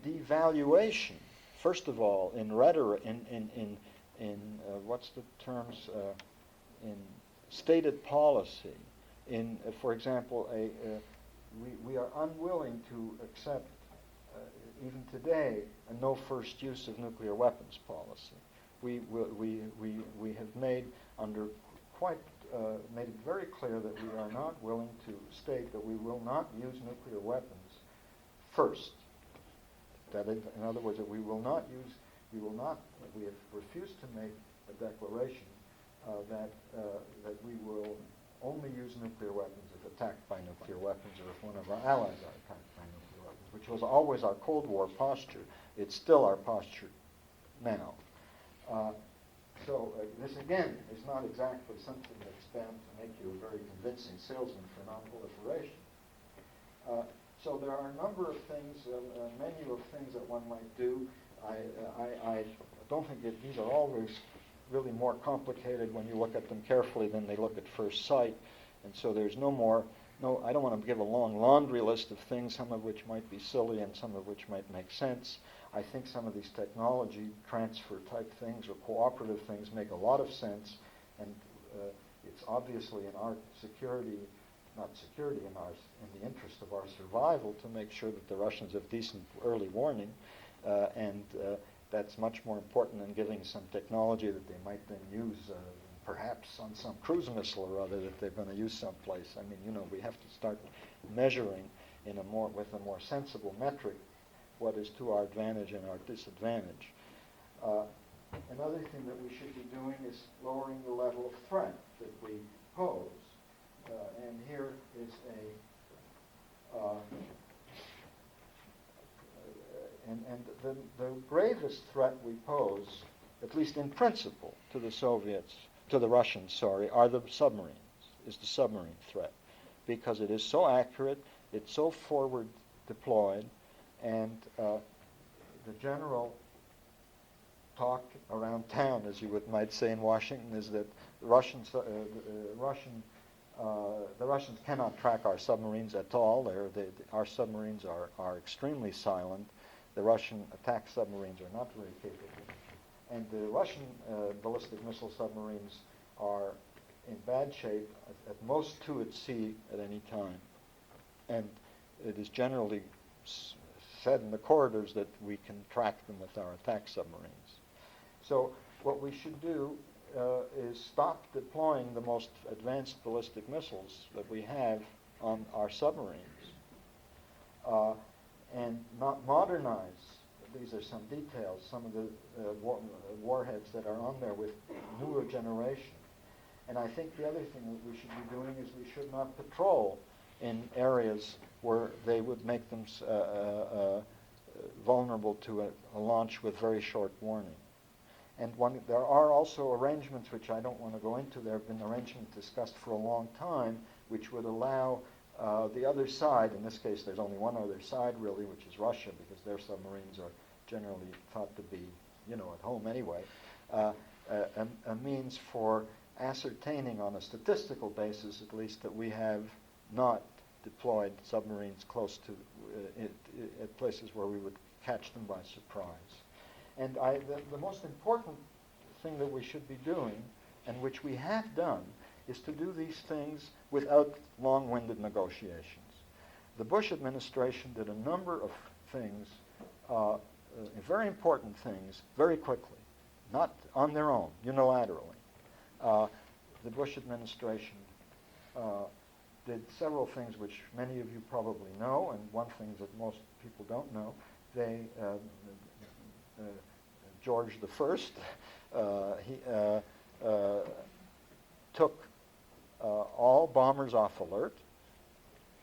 devaluation, first of all, in rhetoric, in what's the terms, in stated policy, in, for example, we are unwilling to accept, even today, a no first use of nuclear weapons policy. We have made made it very clear that we are not willing to state that we will not use nuclear weapons first. That is, in other words, that we have refused to make a declaration that we will only use nuclear weapons if attacked by nuclear weapons or if one of our allies are attacked by nuclear weapons, which was always our Cold War posture. It's still our posture now. So this, again, is not exactly something that's bound to make you a very convincing salesman for non-proliferation. So there are a number of things, a menu of things that one might do. I don't think that these are always really more complicated when you look at them carefully than they look at first sight. And so there's I don't want to give a long laundry list of things, some of which might be silly and some of which might make sense. I think some of these technology transfer type things or cooperative things make a lot of sense, and it's obviously in our security, in the interest of our survival to make sure that the Russians have decent early warning, and that's much more important than giving some technology that they might then use perhaps on some cruise missile or other that they're going to use someplace. I mean, we have to start measuring with a more sensible metric what is to our advantage and our disadvantage. Another thing that we should be doing is lowering the level of threat that we pose. And here is the gravest threat we pose, at least in principle, to the Russians, are the submarines, is the submarine threat. Because it is so accurate, it's so forward deployed, and the general talk around town, as you might say in Washington, is that the Russians cannot track our submarines at all. Our submarines are extremely silent. The Russian attack submarines are not very capable. And the Russian ballistic missile submarines are in bad shape, at most two at sea at any time. And it is generally said in the corridors that we can track them with our attack submarines. So what we should do is stop deploying the most advanced ballistic missiles that we have on our submarines and not modernize. These are some details, some of the warheads that are on there with newer generation. And I think the other thing that we should be doing is we should not patrol in areas where they would make them vulnerable to a launch with very short warning. And there are also arrangements which I don't want to go into. There have been arrangements discussed for a long time which would allow the other side, in this case there's only one other side really, which is Russia, because their submarines are generally thought to be, at home anyway, a means for ascertaining on a statistical basis at least that we have not deployed submarines close to at places where we would catch them by surprise. And the most important thing that we should be doing, and which we have done, is to do these things without long-winded negotiations. The Bush administration did a number of things, very important things, very quickly, not on their own, unilaterally. The Bush administration did several things which many of you probably know, and one thing that most people don't know. George I, he took all bombers off alert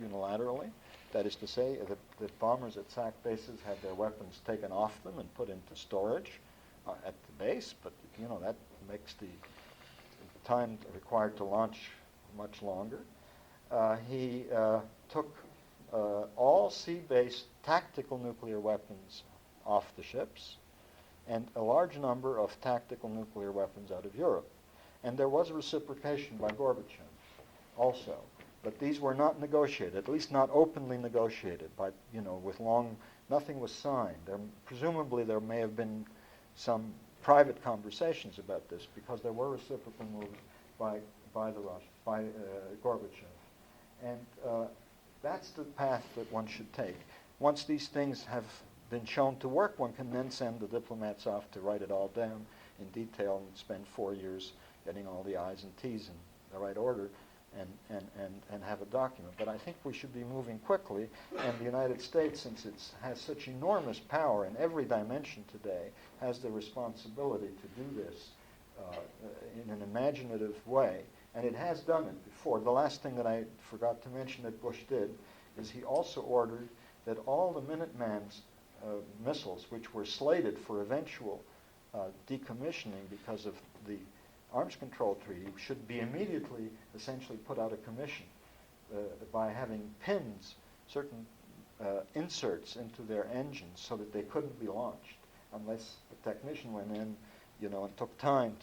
unilaterally. That is to say that bombers at SAC bases had their weapons taken off them and put into storage at the base, but that makes the time required to launch much longer. He took all sea-based tactical nuclear weapons off the ships and a large number of tactical nuclear weapons out of Europe. And there was reciprocation by Gorbachev also. But these were not negotiated, at least not openly negotiated with long Nothing was signed. Presumably there may have been some private conversations about this because there were reciprocal moves by Gorbachev. And that's the path that one should take. Once these things have been shown to work, one can then send the diplomats off to write it all down in detail and spend 4 years getting all the I's and T's in the right order and have a document. But I think we should be moving quickly, and the United States, since it has such enormous power in every dimension today, has the responsibility to do this in an imaginative way, and it has done it before. The last thing that I forgot to mention that Bush did is he also ordered that all the Minuteman's missiles, which were slated for eventual decommissioning because of the arms control treaty, should be immediately essentially put out of commission by having pins, certain inserts into their engines so that they couldn't be launched unless the technician went in, and took time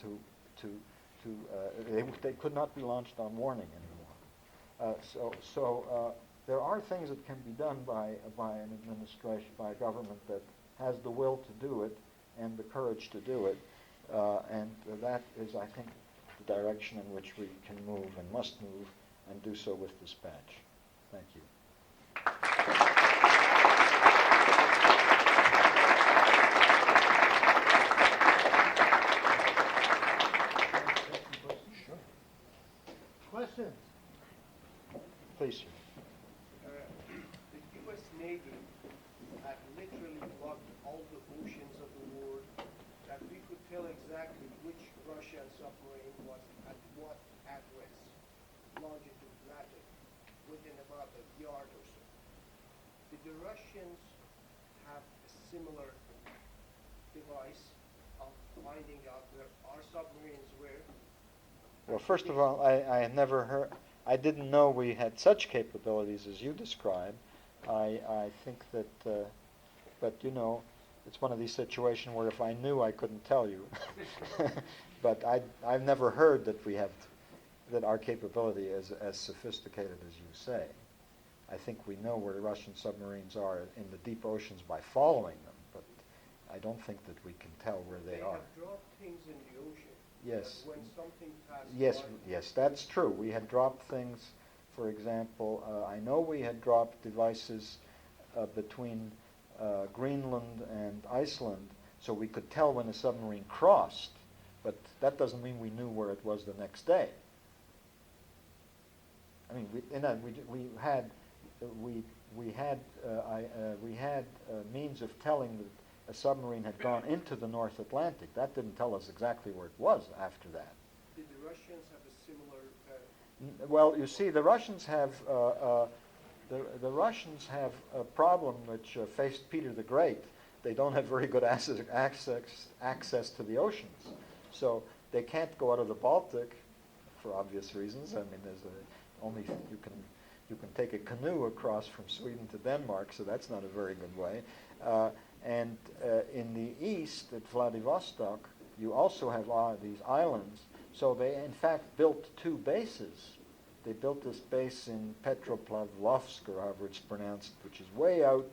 they could not be launched on warning anymore. So there are things that can be done by an administration, by a government that has the will to do it and the courage to do it. And that is, I think, the direction in which we can move and must move, and do so with dispatch. Thank you. Sure. Questions? Please, sir. The U.S. Navy had literally blocked all the oceans of the world, that we could tell exactly which Russian submarine was at what address, longitude, latitude, within about a yard or so. Did the Russians have a similar device of finding out where our submarines were? Well, first of all, I had never heard, I didn't know we had such capabilities as you describe. I think that, but it's one of these situations where if I knew, I couldn't tell you. But I've never heard that our capability is as sophisticated as you say. I think we know where the Russian submarines are in the deep oceans by following them, but I don't think that we can tell where they are. They have dropped things in the ocean. Yes. When something passed Yes, that's true. We had dropped things, for example, I know we had dropped devices between Greenland and Iceland, so we could tell when a submarine crossed, but that doesn't mean we knew where it was the next day. I mean, we had means of telling that a submarine had gone into the North Atlantic. That didn't tell us exactly where it was after that. Did the Russians have a similar? Well, you see, the Russians have the Russians have a problem which faced Peter the Great. They don't have very good access to the oceans, so they can't go out of the Baltic for obvious reasons. I mean, only you can take a canoe across from Sweden to Denmark, so that's not a very good way. And in the east, at Vladivostok, you also have these islands. So they, in fact, built 2 bases. They built this base in Petropavlovsk, or however it's pronounced, which is way out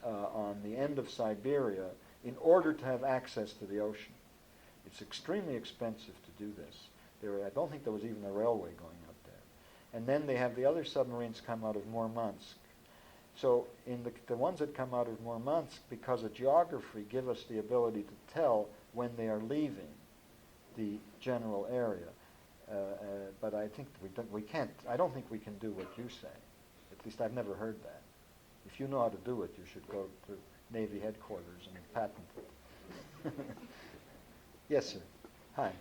on the end of Siberia, in order to have access to the ocean. It's extremely expensive to do this. I don't think there was even a railway going out there. And then they have the other submarines come out of Murmansk. So in the ones that come out of Murmansk, because of geography, give us the ability to tell when they are leaving the general area. But I think we can't. I don't think we can do what you say. At least I've never heard that. If you know how to do it, you should go to Navy headquarters and patent it. Yes, sir. Hi.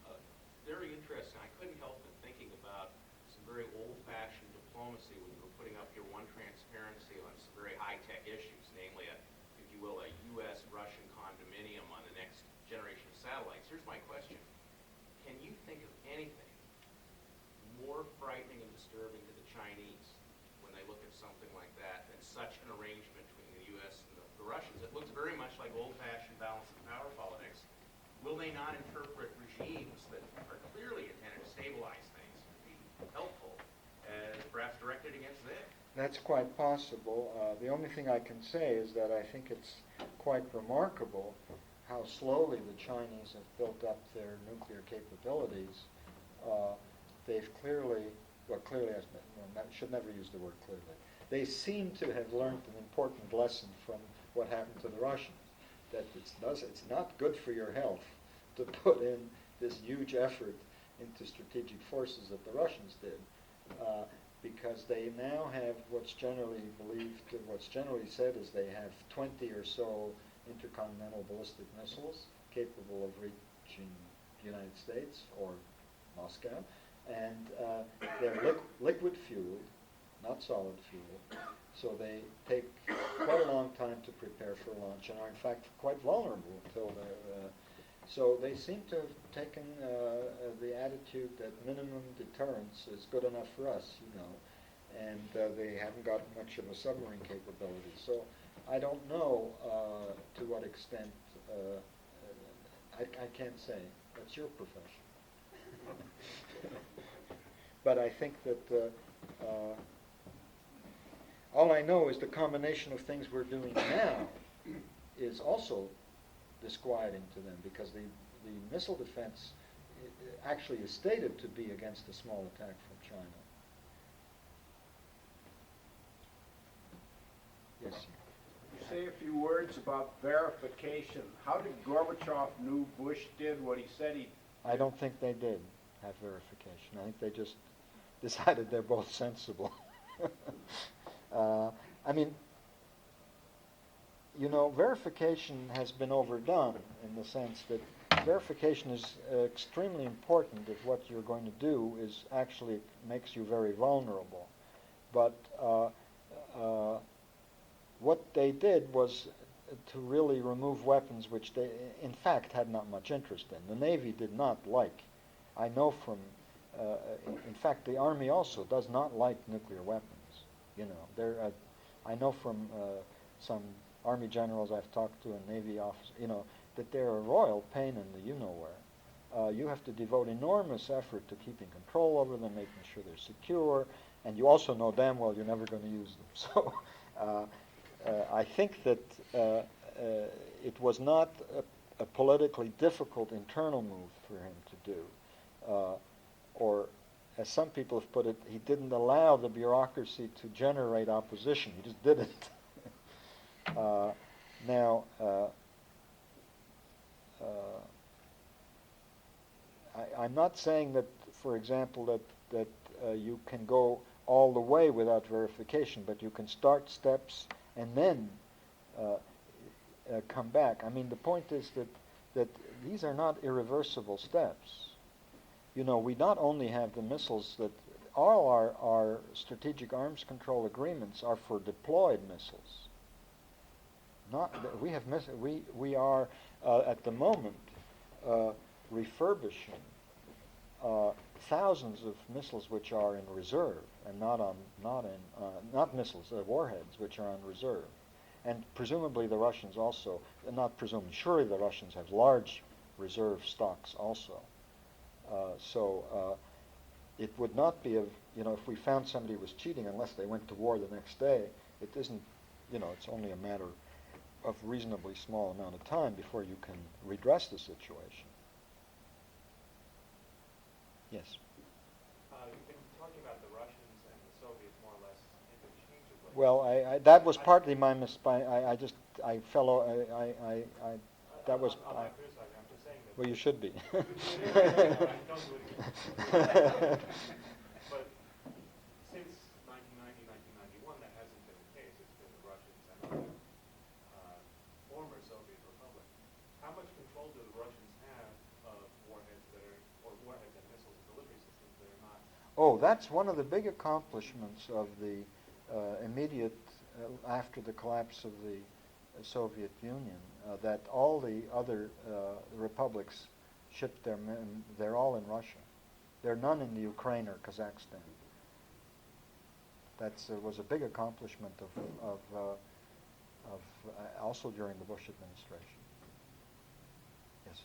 It's very interesting. I couldn't help but thinking about some very old-fashioned diplomacy when you were putting up your one transparency on some very high-tech issues, namely, if you will, a U.S.-Russian condominium on the next generation of satellites. Here's my question. Can you think of anything more frightening and disturbing to the Chinese when they look at something like that than such an arrangement between the U.S. and the Russians? It looks very much like old-fashioned balance of power politics. Will they not interpret regimes that are clearly intended to stabilize things, to be helpful, as perhaps directed against them? That's quite possible. The only thing I can say is that I think it's quite remarkable how slowly the Chinese have built up their nuclear capabilities. They've clearly, well, clearly, should never use the word clearly. They seem to have learned an important lesson from what happened to the Russians, that it's not good for your health to put in this huge effort into strategic forces that the Russians did. Because they now have what's generally said is they have 20 or so intercontinental ballistic missiles capable of reaching the United States or Moscow, and they're liquid fueled, not solid fuel, so they take quite a long time to prepare for launch and are in fact quite vulnerable until they're so they seem to have taken the attitude that minimum deterrence is good enough for us, and they haven't got much of a submarine capability. So I don't know to what extent, I can't say. That's your profession. But I think that all I know is the combination of things we're doing now is also disquieting to them, because the missile defense actually is stated to be against a small attack from China. Yes, sir. Say a few words about verification. How did Gorbachev knew Bush did what he said he... I don't think they did have verification. I think they just decided they're both sensible. I mean, verification has been overdone in the sense that verification is extremely important if what you're going to do is actually makes you very vulnerable. But what they did was to really remove weapons which they, in fact, had not much interest in. The Navy did not like. I know from, in fact, the Army also does not like nuclear weapons. I know from some Army generals I've talked to and Navy officers, that they're a royal pain in the you-know-where. You have to devote enormous effort to keeping control over them, making sure they're secure, and you also know damn well you're never going to use them. So I think that it was not a politically difficult internal move for him to do. Or, as some people have put it, he didn't allow the bureaucracy to generate opposition. He just did it. Now, I'm not saying that, for example, that you can go all the way without verification, but you can start steps and then come back. I mean, the point is that these are not irreversible steps. We not only have the missiles that all our strategic arms control agreements are for deployed missiles. We are at the moment refurbishing thousands of missiles which are in reserve and not missiles, warheads which are on reserve, and presumably the Russians also. Not presumably, surely the Russians have large reserve stocks also. So it would not be if we found somebody was cheating unless they went to war the next day. It isn't, it's only a matter of reasonably small amount of time before you can redress the situation. Yes. You've been talking about the Russians and the Soviets more or less interchangeably. Well, that was partly my that was. I'm not criticizing. I'm just saying that. Well, you should be. Don't do it again. But since 1990, 1991, that hasn't been the case. It's been the Russians and other former Soviet republics. How much control do the Russians have of warheads warheads and missiles and delivery systems that are not? Oh, that's one of the big accomplishments of the immediate after the collapse of the Soviet Union. That all the other republics shipped their men. They're all in Russia. There are none in the Ukraine or Kazakhstan. That was a big accomplishment of also during the Bush administration. Yes.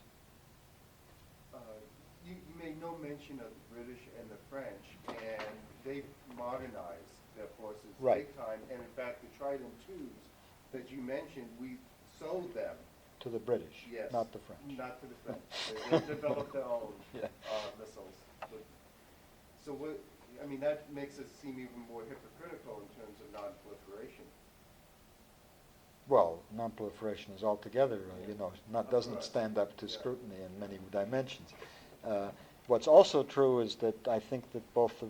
You made no mention of the British and the French, and they've modernized their forces Right. big time. And in fact, the Trident twos that you mentioned, we sold them. To the British, Yes. not the French. Not to the French. They developed their own Yeah. missiles. So what, I mean, that makes it seem even more hypocritical in terms of non-proliferation. Well, non-proliferation is altogether, doesn't Right. stand up to Yeah. scrutiny in many dimensions. What's also true is that I think that both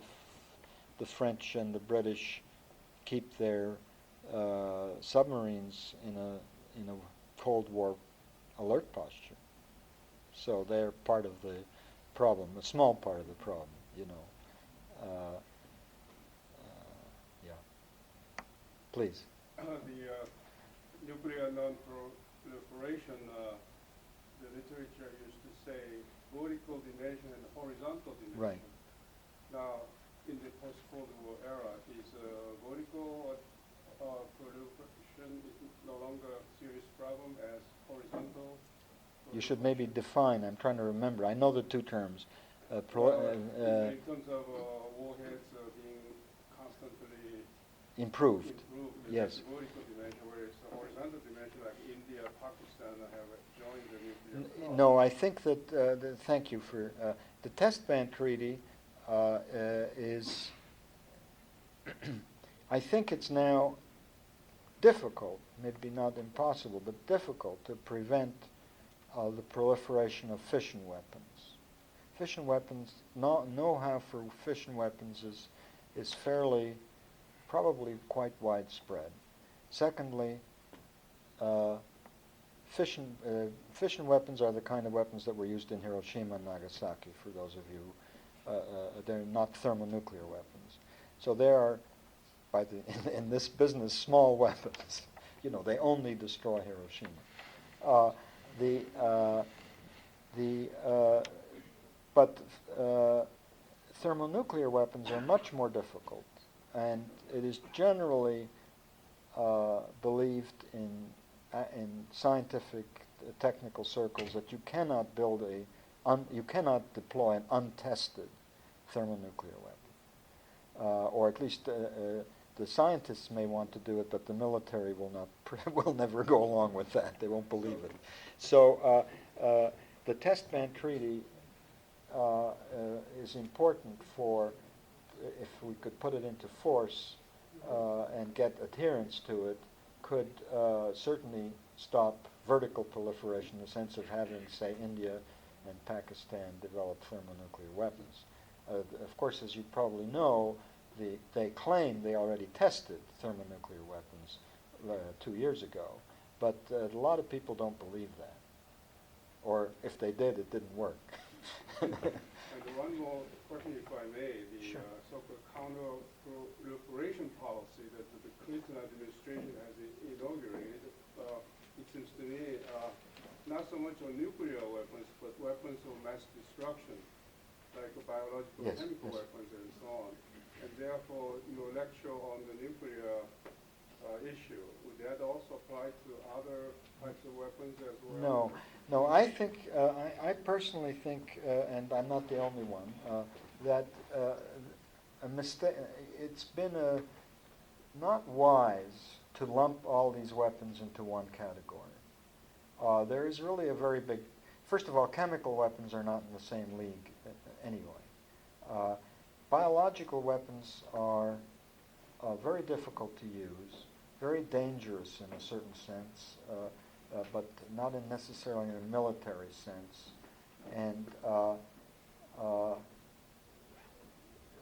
the French and the British keep their submarines in a Cold War alert posture. So they're part of the problem, a small part of the problem, yeah. Please. The nuclear non-proliferation, the literature used to say vertical dimension and horizontal dimension. Right. Now, in the post-Cold War era, is vertical proliferation is no longer a serious problem as horizontal? You should maybe define, I'm trying to remember, I know the two terms. In terms of warheads being constantly Improved. that's Yes. the vertical dimension, whereas the horizontal dimension, like India, Pakistan have joined the nuclear club. No, I think that, thank you for, the Test Ban Treaty is, I think it's now difficult, maybe not impossible, but difficult to prevent the proliferation of fission weapons. Fission weapons, know-how for fission weapons is fairly, probably quite widespread. Secondly, fission weapons are the kind of weapons that were used in Hiroshima and Nagasaki, for those of you, they're not thermonuclear weapons. So they are, in this business, small weapons. They only destroy Hiroshima. But thermonuclear weapons are much more difficult, and it is generally believed in scientific technical circles that you cannot you cannot deploy an untested thermonuclear weapon, or at least the scientists may want to do it, but the military will never go along with that. They won't believe it. So the Test Ban Treaty is important for, if we could put it into force and get adherence to it, could certainly stop vertical proliferation in the sense of having, say, India and Pakistan develop thermonuclear weapons. Of course, as you probably know, they claim they already tested thermonuclear weapons 2 years ago, but a lot of people don't believe that. Or if they did, it didn't work. And one more question, if I may, the Sure. so-called counter-proliferation policy that the Clinton administration has inaugurated, it seems to me, not so much on nuclear weapons, but weapons of mass destruction, like biological Yes, chemical yes. weapons and so on. And therefore, your lecture on the nuclear issue, would that also apply to other types of weapons as well? No, I think, I personally think, and I'm not the only one, that a mistake, it's been not wise to lump all these weapons into one category. There is really a very big, first of all, chemical weapons are not in the same league anyway. Biological weapons are very difficult to use, very dangerous in a certain sense, but not necessarily in a military sense. And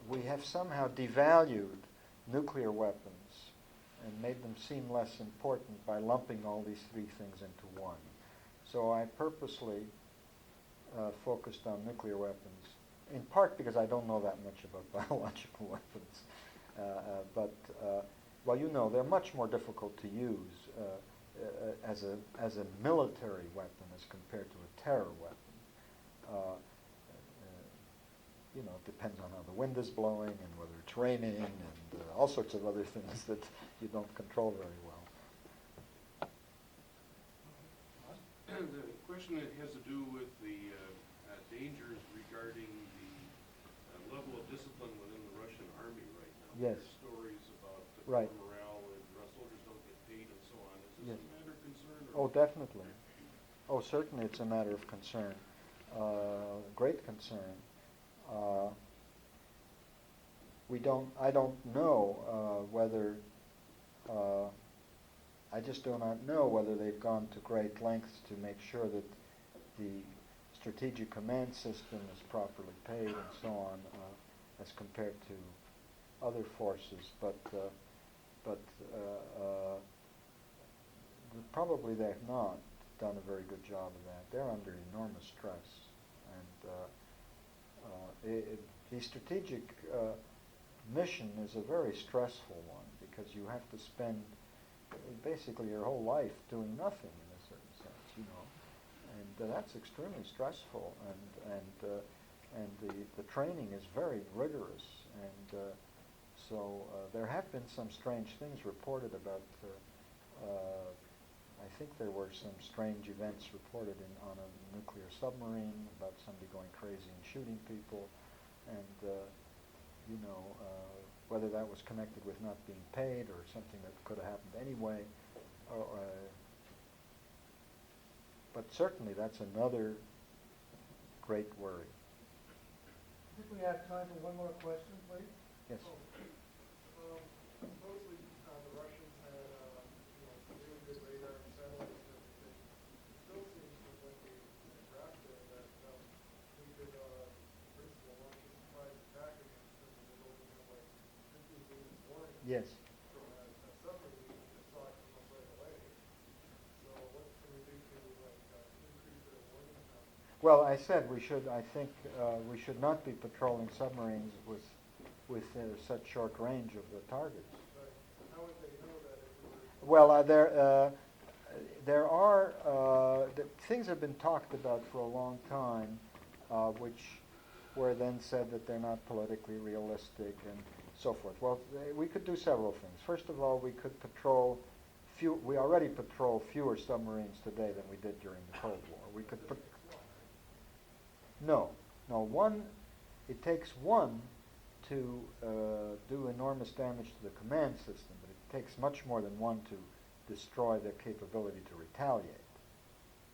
we have somehow devalued nuclear weapons and made them seem less important by lumping all these three things into one. So I purposely focused on nuclear weapons, in part because I don't know that much about biological weapons. But they're much more difficult to use as a military weapon as compared to a terror weapon. It depends on how the wind is blowing and whether it's raining and all sorts of other things that you don't control very well. The question has to do with the dangers regarding the level of discipline within the Russian army right now. Yes. There's stories Right. morale and our soldiers don't get paid and so on. Is Yes. this a matter of concern? Oh, definitely. Oh, certainly it's a matter of concern, great concern. I don't know whether, I just do not know whether they've gone to great lengths to make sure that the strategic command system is properly paid and so on, as compared to other forces, but probably they have not done a very good job of that. They're under enormous stress, and the strategic mission is a very stressful one because you have to spend basically your whole life doing nothing in a certain sense, you know, and that's extremely stressful, and the training is very rigorous, and so there have been some strange things reported about. I think there were some strange events reported on a nuclear submarine about somebody going crazy and shooting people, and whether that was connected with not being paid or something that could have happened anyway. But certainly that's another great worry. I think we have time for one more question, please. Yes. Supposedly, the Russians had, really good radar and satellites and everything. It still seems from what they graphed there that we could, in principle, launch a surprise attack against them and they'd only have like 15 minutes warning Yes. from a submarine and just saw it come up right away. So what can we do to, increase their warning time? Well, I said we should. I think we should not be patrolling submarines with such short range of the targets. But how would they know that if we were... Well, there are things have been talked about for a long time, which were then said that they're not politically realistic and so forth. Well, we could do several things. First of all, we could patrol. We already patrol fewer submarines today than we did during the Cold War. We could. No, one. It takes one to do enormous damage to the command system, but it takes much more than one to destroy their capability to retaliate.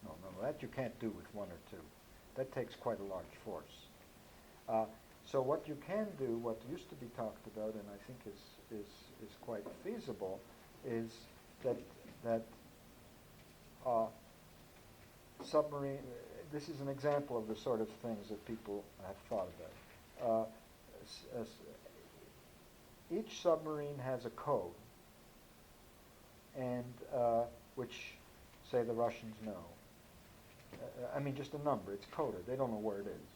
No, that you can't do with one or two. That takes quite a large force. So what you can do, what used to be talked about, and I think is quite feasible, is that submarine. This is an example of the sort of things that people have thought about. Each submarine has a code, and which, say, the Russians know. I mean, just a number. It's coded. They don't know where it is.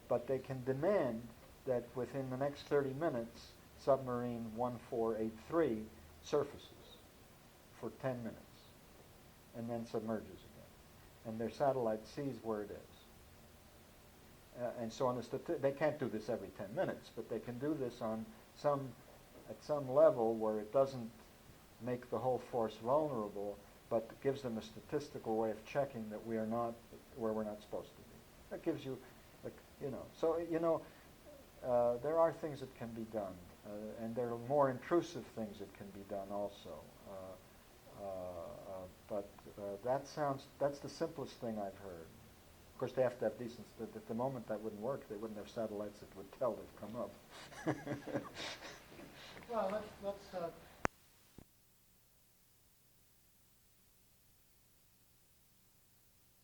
But they can demand that within the next 30 minutes, submarine 1483 surfaces for 10 minutes and then submerges again. And their satellite sees where it is. And so on they can't do this every 10 minutes, but they can do this at some level where it doesn't make the whole force vulnerable, but gives them a statistical way of checking that we are not where we're not supposed to be. That gives you, there are things that can be done, and there are more intrusive things that can be done also. But that's the simplest thing I've heard. Of course, they have to have decent. At the moment that wouldn't work, they wouldn't have satellites that would tell they've come up. Well, let's